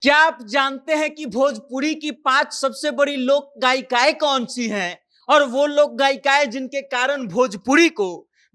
क्या आप जानते हैं कि भोजपुरी की 5 सबसे बड़ी लोक गायिकाएं कौन सी हैं? और वो लोक गायिकाएं जिनके कारण भोजपुरी को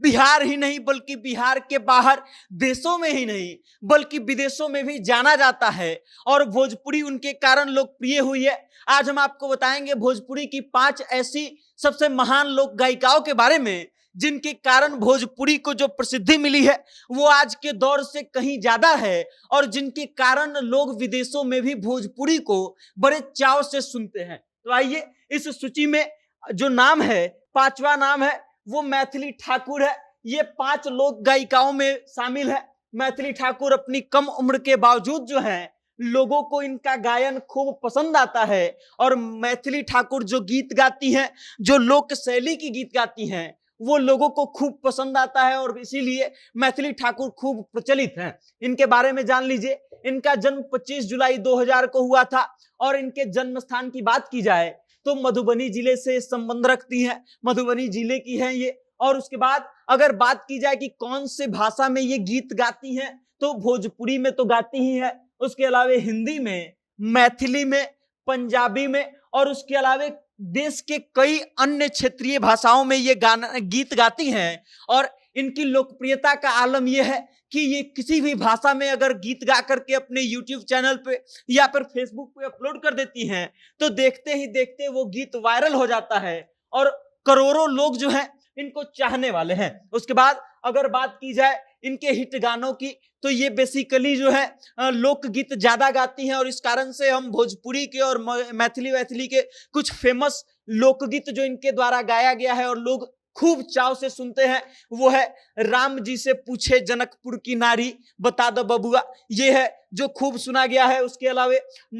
बिहार ही नहीं बल्कि बिहार के बाहर देशों में ही नहीं बल्कि विदेशों में भी जाना जाता है और भोजपुरी उनके कारण लोकप्रिय हुई है। आज हम आपको बताएंगे भोजपुरी की 5 ऐसी सबसे महान लोक गायिकाओं के बारे में जिनके कारण भोजपुरी को जो प्रसिद्धि मिली है वो आज के दौर से कहीं ज्यादा है और जिनके कारण लोग विदेशों में भी भोजपुरी को बड़े चाव से सुनते हैं। तो आइए इस सूची में जो नाम है, 5वां नाम है वो मैथिली ठाकुर है। ये 5 लोक गायिकाओं में शामिल है। मैथिली ठाकुर अपनी कम उम्र के बावजूद जो है लोगों को इनका गायन खूब पसंद आता है और मैथिली ठाकुर जो गीत गाती हैं, जो लोक शैली की गीत गाती हैं, वो लोगों को खूब पसंद आता है और इसीलिए मैथिली ठाकुर खूब प्रचलित हैं। इनके बारे में जान लीजिए। इनका जन्म 25 जुलाई 2000 को हुआ था और इनके जन्म स्थान की बात की जाए तो मधुबनी जिले से संबंध रखती हैं। मधुबनी जिले की हैं ये। और उसके बाद अगर बात की जाए कि कौन से भाषा में ये गीत गाती हैं तो भोजपुरी में तो गाती ही है, उसके अलावा हिंदी में, मैथिली में, पंजाबी में और उसके अलावा देश के कई अन्य क्षेत्रीय भाषाओं में ये गाना गीत गाती हैं। और इनकी लोकप्रियता का आलम यह है कि ये किसी भी भाषा में अगर गीत गा करके अपने YouTube चैनल पे या फिर Facebook पे अपलोड कर देती हैं तो देखते ही देखते वो गीत वायरल हो जाता है और करोड़ों लोग जो हैं इनको चाहने वाले हैं। उसके बाद अगर बात की जाए इनके हिट गानों की तो ये बेसिकली जो है लोकगीत ज्यादा गाती हैं और इस कारण से हम भोजपुरी के और मैथिली के कुछ फेमस लोकगीत जो इनके द्वारा गाया गया है और लोग खूब चाव से सुनते हैं वो है राम जी से पूछे जनकपुर की नारी बता दो बबुआ, ये है जो खूब सुना गया है। उसके अलावा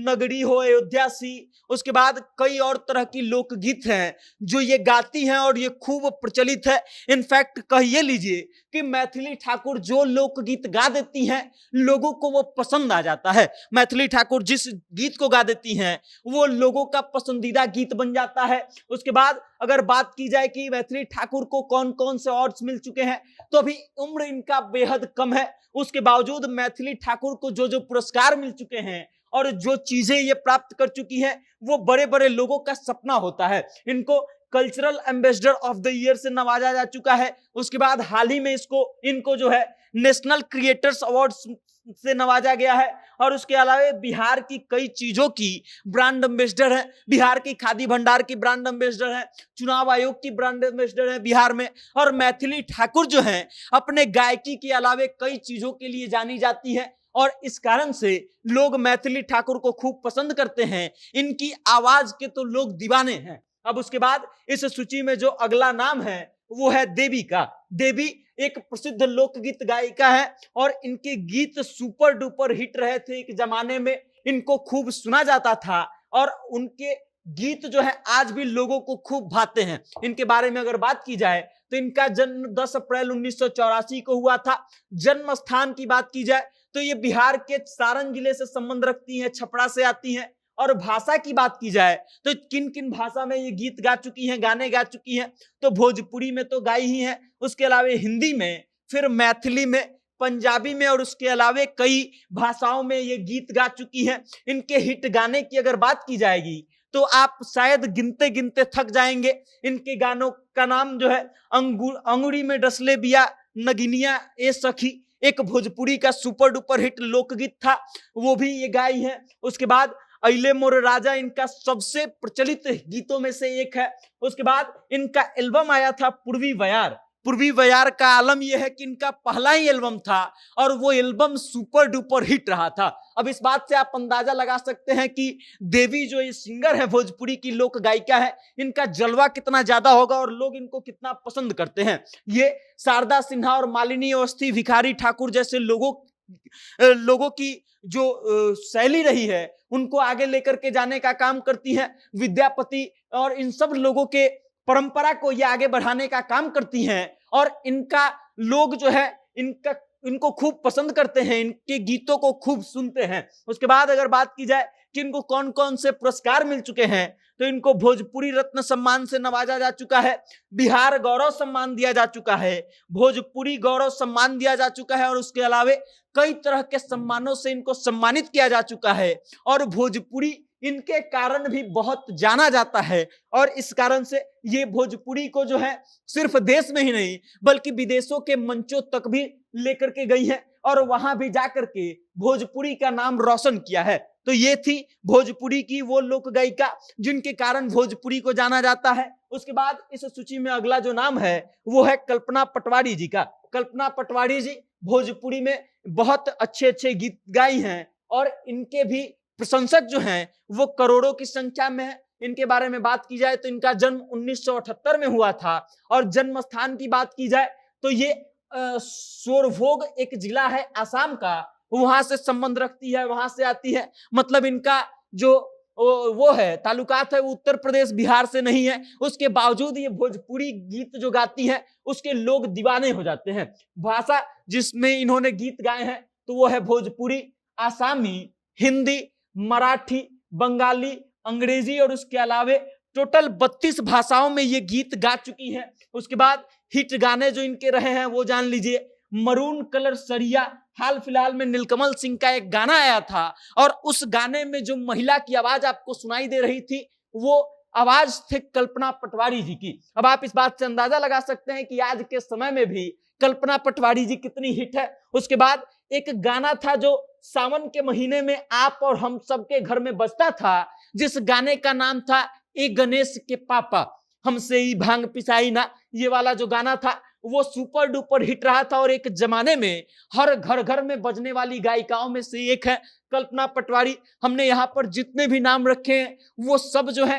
नगरी हो अयोध्या सी, उसके बाद कई और तरह की लोकगीत हैं जो ये गाती हैं और ये खूब प्रचलित है। इनफैक्ट कहिए लीजिए कि मैथिली ठाकुर जो लोकगीत गा देती हैं लोगों को वो पसंद आ जाता है। मैथिली ठाकुर जिस गीत को गा देती हैं वो लोगों का पसंदीदा गीत बन जाता है। उसके बाद अगर बात की जाए कि मैथिली ठाकुर को कौन कौन से अवार्ड्स मिल चुके हैं तो अभी उम्र इनका बेहद कम है, उसके बावजूद मैथिली ठाकुर को जो जो पुरस्कार मिल चुके हैं और जो चीजें ये प्राप्त कर चुकी हैं वो बड़े बड़े लोगों का सपना होता है। इनको cultural ambassador of the year से नवाजा जा चुका है। उसके बाद हाल ही में इनको जो है नेशनल क्रिएटर्स अवार्ड से नवाजा गया है और उसके अलावा बिहार की कई चीजों की ब्रांड एम्बेसडर है। बिहार की खादी भंडार की ब्रांड एम्बेसडर है, चुनाव आयोग की ब्रांड एम्बेसडर है बिहार में। और मैथिली ठाकुर जो है अपने गायकी के अलावा कई चीजों के लिए जानी जाती है और इस कारण से लोग मैथिली ठाकुर को खूब पसंद करते हैं। इनकी आवाज के तो लोग दीवाने हैं। अब उसके बाद इस सूची में जो अगला नाम है वो है देवी का। देवी एक प्रसिद्ध लोकगीत गायिका है और इनके गीत सुपर डुपर हिट रहे थे एक जमाने में, इनको खूब सुना जाता था और उनके गीत जो है आज भी लोगों को खूब भाते हैं। इनके बारे में अगर बात की जाए तो इनका जन्म 10 अप्रैल 1984 को हुआ था। जन्म स्थान की बात की जाए तो ये बिहार के सारण जिले से संबंध रखती हैं, छपरा से आती हैं। और भाषा की बात की जाए तो किन किन भाषा में ये गीत गा चुकी हैं, गाने गा चुकी हैं तो भोजपुरी में तो गाई ही हैं, उसके अलावा हिंदी में, फिर मैथिली में, पंजाबी में और उसके अलावा कई भाषाओं में ये गीत गा चुकी हैं। इनके हिट गाने की अगर बात की जाएगी तो आप शायद गिनते गिनते थक जाएंगे। इनके गानों का नाम जो है अंगूरी में डसले बिया नगिनिया ए सखी, एक भोजपुरी का सुपर डुपर हिट लोकगीत था, वो भी ये गाई है। उसके बाद अइले मोर राजा इनका सबसे प्रचलित गीतों में से एक है। उसके बाद इनका एल्बम आया था पूर्वी बयार। पूर्वी बयार का आलम यह है कि इनका पहला ही एल्बम था और वो एल्बम सुपर डुपर हिट रहा था। अब इस बात से आप अंदाजा लगा सकते हैं कि देवी जो ये सिंगर है, भोजपुरी की लोक गायिका है, इनका जलवा कितना ज्यादा होगा और लोग इनको कितना पसंद करते हैं। ये शारदा सिन्हा और मालिनी अवस्थी, भिखारी ठाकुर जैसे लोगों की जो शैली रही है उनको आगे लेकर के जाने का काम करती हैं। विद्यापति और इन सब लोगों के परंपरा को ये आगे बढ़ाने का काम करती हैं और इनका लोग जो है इनका इनको खूब पसंद करते हैं, इनके गीतों को खूब सुनते हैं। उसके बाद अगर बात की जाए कि इनको कौन कौन से पुरस्कार मिल चुके हैं, तो इनको भोजपुरी रत्न सम्मान से नवाजा जा चुका है, बिहार गौरव सम्मान दिया जा चुका है, भोजपुरी गौरव सम्मान दिया जा चुका है, और उसके अलावे कई तरह के सम्मानों से इनको सम्मानित किया जा चुका है। और भोजपुरी इनके कारण भी बहुत जाना जाता है, और इस कारण से ये भोजपुरी को जो है सिर्फ देश में ही नहीं बल्कि विदेशों के मंचों तक भी लेकर के गई है, और वहां भी जाकर के भोजपुरी का नाम रोशन किया है। तो ये थी भोजपुरी की वो लोक गायिका जिनके कारण भोजपुरी को जाना जाता है। उसके बाद इस सूची में अगला जो नाम है वो है कल्पना पटवारी जी का। कल्पना पटवारी जी भोजपुरी में बहुत अच्छे अच्छे गीत गाई हैं, और इनके भी प्रशंसक जो हैं वो करोड़ों की संख्या में है। इनके बारे में बात की जाए तो इनका जन्म 1978 में हुआ था, और जन्म स्थान की बात की जाए तो ये सोरभोग एक जिला है आसाम का, वहां से संबंध रखती है, वहां से आती है। मतलब इनका जो वो है ताल्लुकात है वो उत्तर प्रदेश बिहार से नहीं है, उसके बावजूद ये भोजपुरी गीत जो गाती है उसके लोग दीवाने हो जाते हैं। भाषा जिसमें इन्होंने गीत गाए हैं तो वो है भोजपुरी, आसामी, हिंदी, मराठी, बंगाली, अंग्रेजी, और उसके अलावे टोटल 32 भाषाओं में ये गीत गा चुकी हैं। उसके बाद हिट गाने जो इनके रहे हैं वो जान लीजिए, मरून कलर सरिया, हाल फिलहाल में नीलकमल सिंह का एक गाना आया था, और उस गाने में जो महिला की आवाज आपको सुनाई दे रही थी वो आवाज थे कल्पना पटवारी जी की। अब आप इस बात से अंदाजा लगा सकते हैं कि आज के समय में भी कल्पना पटवारी जी कितनी हिट है। उसके बाद एक गाना था जो सावन के महीने में आप और हम सबके घर में बजता था, जिस गाने का नाम था ए गणेश के पापा हमसे ही भांग पिसाई ना। ये वाला जो गाना था वो सुपर डुपर हिट रहा था, और एक जमाने में हर घर घर में बजने वाली गायिकाओं में से एक है कल्पना पटवारी। हमने यहाँ पर जितने भी नाम रखे हैं वो सब जो है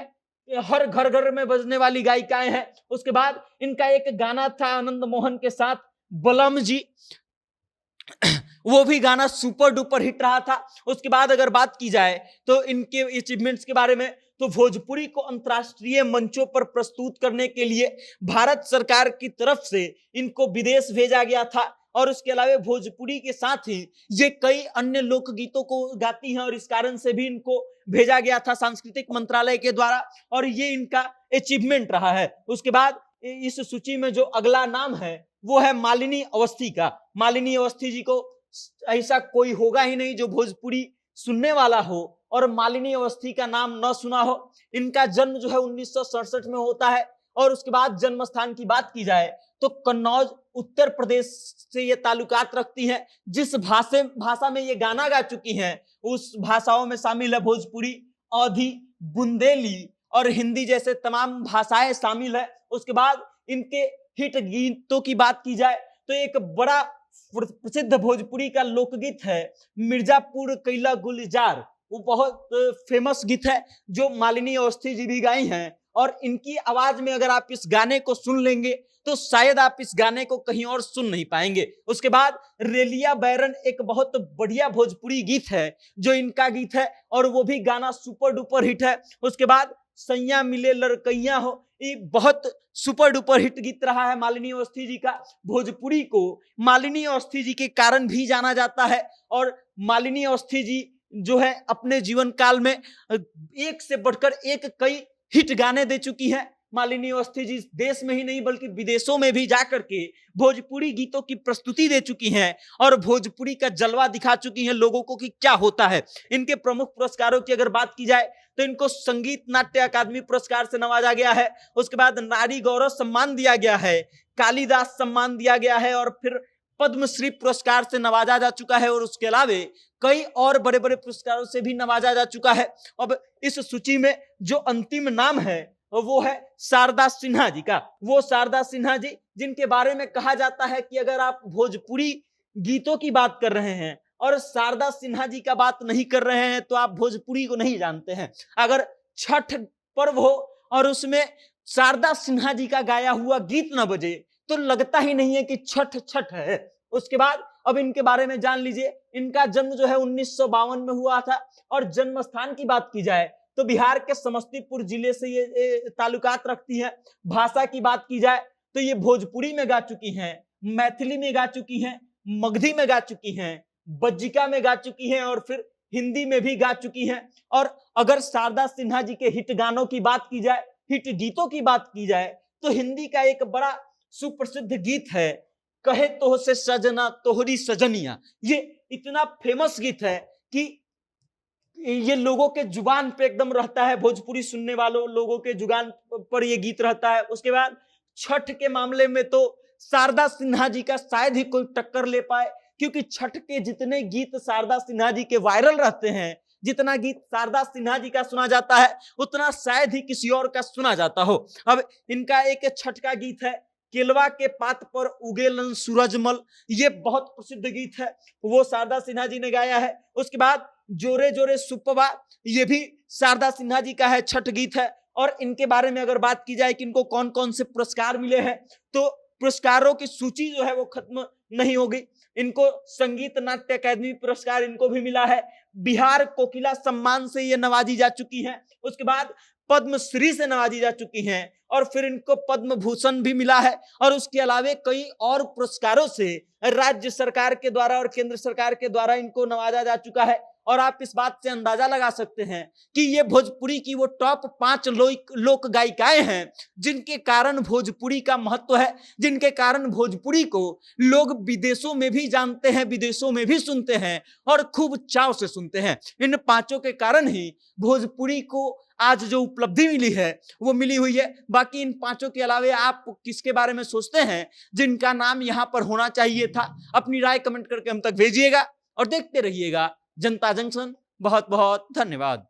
हर घर घर में बजने वाली गायिकाएं हैं। उसके बाद इनका एक गाना था आनंद मोहन के साथ, बलम जी, वो भी गाना सुपर डुपर हिट रहा था। उसके बाद अगर बात की जाए तो इनके अचीवमेंट्स के बारे में, तो भोजपुरी को अंतर्राष्ट्रीय मंचों पर प्रस्तुत करने के लिए भारत सरकार की तरफ से इनको विदेश भेजा गया था, और उसके अलावा भोजपुरी के साथ ही ये कई अन्य लोकगीतों को गाती हैं, और इस कारण से भी इनको भेजा गया था सांस्कृतिक मंत्रालय के द्वारा, और ये इनका अचीवमेंट रहा है। उसके बाद इस सूची में जो अगला नाम है वो है मालिनी अवस्थी का। मालिनी अवस्थी जी को ऐसा कोई होगा ही नहीं जो भोजपुरी सुनने वाला हो और मालिनी अवस्थी का नाम न सुना हो। इनका जन्म जो है 1967 में होता है, और उसके बाद जन्म स्थान की बात की जाए तो कन्नौज उत्तर प्रदेश से ये ताल्लुकात रखती हैं। जिस भाषा में ये गाना गा चुकी हैं उस भाषाओं में शामिल है भोजपुरी, अवधी, बुंदेली और हिंदी जैसे तमाम भाषाएं शामिल है। उसके बाद इनके हिट गीतों की बात की जाए तो एक बड़ा प्रसिद्ध भोजपुरी का लोकगीत है मिर्जापुर कैला गुलजार, वो बहुत फेमस गीत है जो मालिनी अवस्थी जी भी गाई हैं, और इनकी आवाज में अगर आप इस गाने को सुन लेंगे तो शायद आप इस गाने को कहीं और सुन नहीं पाएंगे। उसके बाद रेलिया बैरन एक बहुत बढ़िया भोजपुरी गीत है जो इनका गीत है, और वो भी गाना सुपर डुपर हिट है। उसके बाद सैया मिले लड़कैया हो, ये बहुत सुपर डुपर हिट गीत रहा है मालिनी अवस्थी जी का। भोजपुरी को मालिनी अवस्थी जी के कारण भी जाना जाता है, और मालिनी अवस्थी जी जो है अपने जीवन काल में एक से बढ़कर एक कई हिट गाने दे चुकी हैं। मालिनी अवस्थी जी देश में ही नहीं बल्कि विदेशों में भी जाकर के भोजपुरी गीतों की प्रस्तुति दे चुकी हैं, और भोजपुरी का जलवा दिखा चुकी हैं लोगों को कि क्या होता है। इनके प्रमुख पुरस्कारों की अगर बात की जाए तो इनको संगीत नाट्य अकादमी पुरस्कार से नवाजा गया है। उसके बाद नारी गौरव सम्मान दिया गया है, कालिदास सम्मान दिया गया है, और फिर पद्मश्री पुरस्कार से नवाजा जा चुका है, और उसके अलावे कई और बड़े बड़े पुरस्कारों से भी नवाजा जा चुका है। अब इस सूची में जो अंतिम नाम है वो है शारदा सिन्हा जी का। वो शारदा सिन्हा जी जिनके बारे में कहा जाता है कि अगर आप भोजपुरी गीतों की बात कर रहे हैं और शारदा सिन्हा जी का बात नहीं कर रहे हैं तो आप भोजपुरी को नहीं जानते हैं। अगर छठ पर्व हो और उसमें शारदा सिन्हा जी का गाया हुआ गीत न बजे तो लगता ही नहीं है कि छठ छठ है। उसके बाद अब इनके बारे में जान लीजिए। इनका जन्म जो है 1952 में हुआ था, और जन्म स्थान की बात की जाए तो बिहार के समस्तीपुर जिले से ये ताल्लुकात रखती है। भाषा की बात की जाए तो ये भोजपुरी में गा चुकी हैं, मैथिली में गा चुकी हैं, मगधी में गा चुकी हैं, बज्जिका में गा चुकी हैं और फिर हिंदी में भी गा चुकी हैं। और अगर शारदा सिन्हा जी के हिट गानों की बात की जाए, हिट गीतों की बात की जाए, तो हिंदी का एक बड़ा सुप्रसिद्ध गीत है, कहे तो से सजना तोहरी सजनिया। ये इतना फेमस गीत है कि ये लोगों के जुबान पे एकदम रहता है, भोजपुरी सुनने वालों लोगों के जुबान पर ये गीत रहता है। उसके बाद छठ के मामले में तो शारदा सिन्हा जी का शायद ही कोई टक्कर ले पाए, क्योंकि छठ के जितने गीत शारदा सिन्हा जी के वायरल रहते हैं, जितना गीत शारदा सिन्हा जी का सुना जाता है, उतना शायद ही किसी और का सुना जाता हो। अब इनका एक छठ का गीत है, केलवा के पात पर उगेलन सूरजमल, ये बहुत प्रसिद्ध गीत है, वो शारदा सिन्हा जी ने गाया है। उसके बाद जोरे जोरे सुपवा, ये भी शारदा सिन्हा जी का है, छठ गीत है। और इनके बारे में अगर बात की जाए कि इनको कौन कौन से पुरस्कार मिले हैं, तो पुरस्कारों की सूची जो है वो खत्म नहीं होगी। इनको संगीत नाट्य अकादमी पुरस्कार इनको भी मिला है, बिहार कोकिला सम्मान से ये नवाजी जा चुकी हैं, उसके बाद पद्मश्री से नवाजी जा चुकी हैं, और फिर इनको पद्म भूषण भी मिला है। और उसके अलावा कई और पुरस्कारों से राज्य सरकार के द्वारा और केंद्र सरकार के द्वारा इनको नवाजा जा चुका है। और आप इस बात से अंदाजा लगा सकते हैं कि ये भोजपुरी की वो टॉप 5 लोक गायिकाएं हैं, जिनके कारण भोजपुरी का महत्व है, जिनके कारण भोजपुरी को लोग विदेशों में भी जानते हैं, विदेशों में भी सुनते हैं और खूब चाव से सुनते हैं। इन 5 के कारण ही भोजपुरी को आज जो उपलब्धि मिली है वो मिली हुई है। बाकी इन 5 के अलावा आप किसके बारे में सोचते हैं जिनका नाम यहां पर होना चाहिए था? अपनी राय कमेंट करके हम तक भेजिएगा और देखते रहिएगा जनता जंक्शन। बहुत बहुत धन्यवाद।